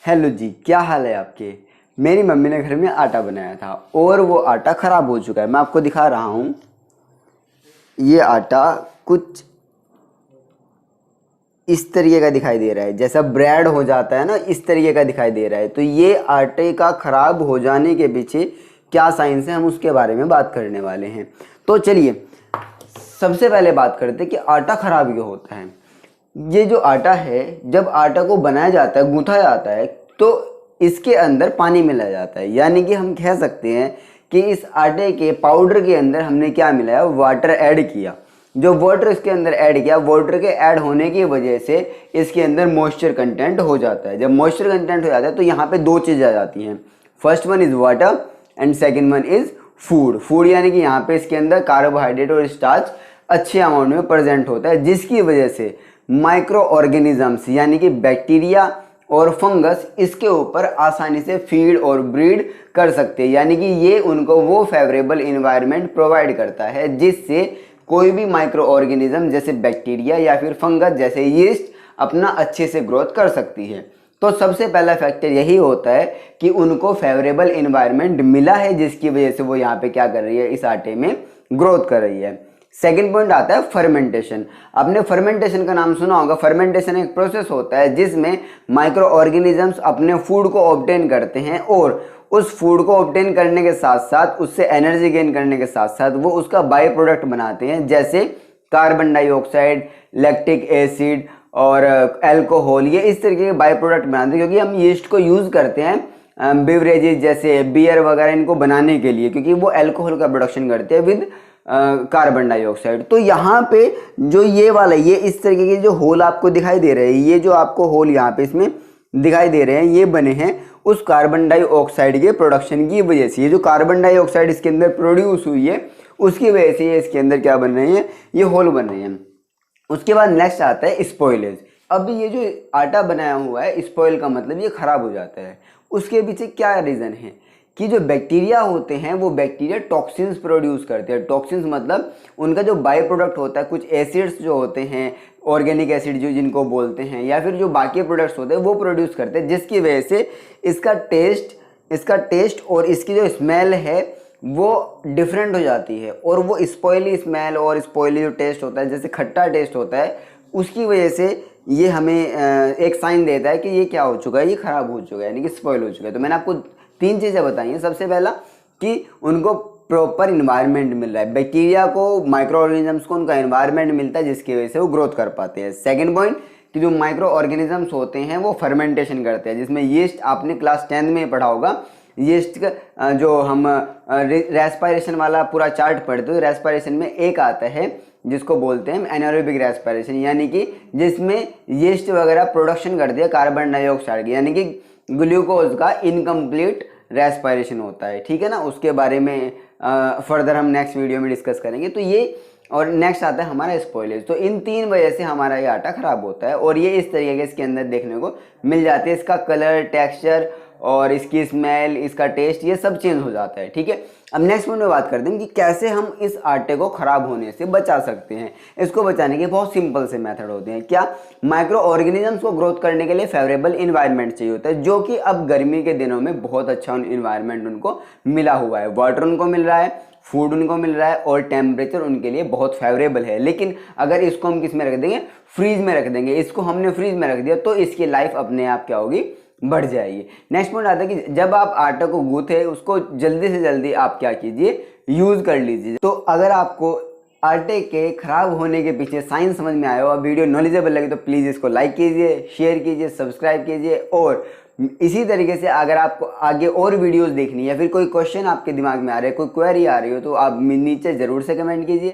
Hello जी, क्या हाल है आपके। मेरी मम्मी ने घर में आटा बनाया था और वो आटा ख़राब हो चुका है। मैं आपको दिखा रहा हूँ। ये आटा कुछ इस तरीके का दिखाई दे रहा है, जैसा ब्रेड हो जाता है ना, इस तरीके का दिखाई दे रहा है। तो ये आटे का ख़राब हो जाने के पीछे क्या साइंस है, हम उसके बारे में बात करने वाले हैं। तो चलिए सबसे पहले बात करते हैं कि आटा ख़राब क्यों होता है। ये जो आटा है, जब आटा को बनाया जाता है, गूंथा जाता है, तो इसके अंदर पानी मिलाया जाता है। यानी कि हम कह सकते हैं कि इस आटे के पाउडर के अंदर हमने क्या मिलाया, वाटर ऐड किया। जो वाटर इसके अंदर ऐड किया, वाटर के ऐड होने की वजह से इसके अंदर मॉइस्चर कंटेंट हो जाता है। जब मॉइस्चर कंटेंट हो जाता है तो यहाँ पे दो चीज़ आ जाती हैं। First one is water and second one is food. Food यानी कि यहाँ पे इसके अंदर कार्बोहाइड्रेट और स्टार्च अच्छे अमाउंट में प्रेजेंट होता है, जिसकी वजह से माइक्रो ऑर्गेनिजम्स यानी कि बैक्टीरिया और फंगस इसके ऊपर आसानी से फीड और ब्रीड कर सकते हैं। यानी कि ये उनको वो फेवरेबल इन्वायरमेंट प्रोवाइड करता है जिससे कोई भी माइक्रो ऑर्गेनिज्म जैसे बैक्टीरिया या फिर फंगस जैसे यीस्ट अपना अच्छे से ग्रोथ कर सकती है। तो सबसे पहला फैक्टर यही होता है कि उनको फेवरेबल इन्वायरमेंट मिला है, जिसकी वजह से वो यहाँ पे क्या कर रही है, इस आटे में ग्रोथ कर रही है। सेकेंड पॉइंट आता है फर्मेंटेशन। आपने फर्मेंटेशन का नाम सुना होगा। फर्मेंटेशन एक प्रोसेस होता है जिसमें माइक्रो ऑर्गेनिजम्स अपने फूड को ऑब्टेन करते हैं और उस फूड को ऑब्टेन करने के साथ साथ उससे एनर्जी गेन करने के साथ साथ वो उसका बाई प्रोडक्ट बनाते हैं, जैसे कार्बन डाइऑक्साइड, लैक्टिक एसिड और अल्कोहल। ये इस तरीके के बाई प्रोडक्ट बनाते हैं, क्योंकि हम यीस्ट को यूज़ करते हैं बेवरेजेस जैसे बियर वगैरह इनको बनाने के लिए, क्योंकि वो अल्कोहल का प्रोडक्शन करते हैं विद कार्बन डाइऑक्साइड। तो यहाँ पे जो ये वाला, ये इस तरीके के जो होल आपको दिखाई दे रहे हैं, ये जो आपको होल यहाँ पे इसमें दिखाई दे रहे हैं, ये बने हैं उस कार्बन डाइऑक्साइड के प्रोडक्शन की वजह से। ये जो कार्बन डाइऑक्साइड इसके अंदर प्रोड्यूस हुई है उसकी वजह से ये इसके अंदर क्या बन रहे हैं, ये होल बन रहे हैं। उसके बाद नेक्स्ट आता है स्पॉइलेज। अब ये जो आटा बनाया हुआ है, स्पॉइल का मतलब ये खराब हो जाता है। उसके पीछे क्या रीज़न है कि जो बैक्टीरिया होते हैं वो बैक्टीरिया टॉक्सिन्स प्रोड्यूस करते हैं। टॉक्सिन्स मतलब उनका जो बाई प्रोडक्ट होता है, कुछ एसिड्स जो होते हैं, ऑर्गेनिक एसिड जो जिनको बोलते हैं, या फिर जो बाकी प्रोडक्ट्स होते हैं वो प्रोड्यूस करते हैं, जिसकी वजह से इसका टेस्ट और इसकी जो स्मेल है वो डिफरेंट हो जाती है। और वो स्पॉइली स्मेल और स्पॉइली जो टेस्ट होता है, जैसे खट्टा टेस्ट होता है, उसकी वजह से ये हमें एक साइन देता है कि ये क्या हो चुका है, ये ख़राब हो चुका है, यानी कि स्पॉइल हो चुका है। तो मैंने आपको तीन चीज़ें बताई हैं। सबसे पहला कि उनको प्रॉपर इन्वायरमेंट मिल रहा है, बैक्टीरिया को, माइक्रो ऑर्गेनिजम्स को उनका इन्वायरमेंट मिलता है जिसकी वजह से वो ग्रोथ कर पाते हैं। सेकंड पॉइंट कि जो माइक्रो ऑर्गेनिजम्स होते हैं वो फर्मेंटेशन करते हैं, जिसमें यीस्ट आपने क्लास 10 में पढ़ा होगा। यीस्ट का जो हम रेस्पिरेशन वाला पूरा चार्ट पढ़ते हैं, रेस्पिरेशन में एक आता है जिसको बोलते हैं एनारोबिक रेस्पिरेशन, यानी कि जिसमें यीस्ट वगैरह प्रोडक्शन करती है कार्बन डाइऑक्साइड की, यानी कि ग्लूकोज का इनकम्प्लीट रेस्पिरेशन होता है। ठीक है ना, उसके बारे में फर्दर हम नेक्स्ट वीडियो में डिस्कस करेंगे। तो ये और नेक्स्ट आता है हमारा स्पॉइलेज। तो इन तीन वजह से हमारा ये आटा खराब होता है और ये इस तरीके के इसके अंदर देखने को मिल जाते हैं। इसका कलर, टेक्सचर और इसकी स्मेल, इसका टेस्ट, ये सब चेंज हो जाता है। ठीक है, अब नेक्स्ट पॉइंट में बात करते हैं कि कैसे हम इस आटे को खराब होने से बचा सकते हैं। इसको बचाने के बहुत सिंपल से मेथड होते हैं। क्या, माइक्रो ऑर्गेनिजम्स को ग्रोथ करने के लिए फेवरेबल इन्वायरमेंट चाहिए होता है, जो कि अब गर्मी के दिनों में बहुत अच्छा इन्वायरमेंट उनको मिला हुआ है। वाटर उनको मिल रहा है, फूड उनको मिल रहा है और टेम्परेचर उनके लिए बहुत फेवरेबल है। लेकिन अगर इसको हम किस में रख देंगे, फ्रीज में रख देंगे, इसको हमने फ्रीज में रख दिया तो इसकी लाइफ अपने आप क्या होगी, बढ़ जाएगी। नेक्स्ट पॉइंट आता है कि जब आप आटा को गूंथे उसको जल्दी से जल्दी आप क्या कीजिए, यूज कर लीजिए। तो अगर आपको आटे के खराब होने के पीछे साइंस समझ में आया हो, वीडियो नॉलेजेबल लगे तो प्लीज़ इसको लाइक कीजिए, शेयर कीजिए, सब्सक्राइब कीजिए। और इसी तरीके से अगर आपको आगे और वीडियोस देखनी है या फिर कोई क्वेश्चन आपके दिमाग में आ रहा है, कोई क्वेरी आ रही हो, तो आप नीचे ज़रूर से कमेंट कीजिए।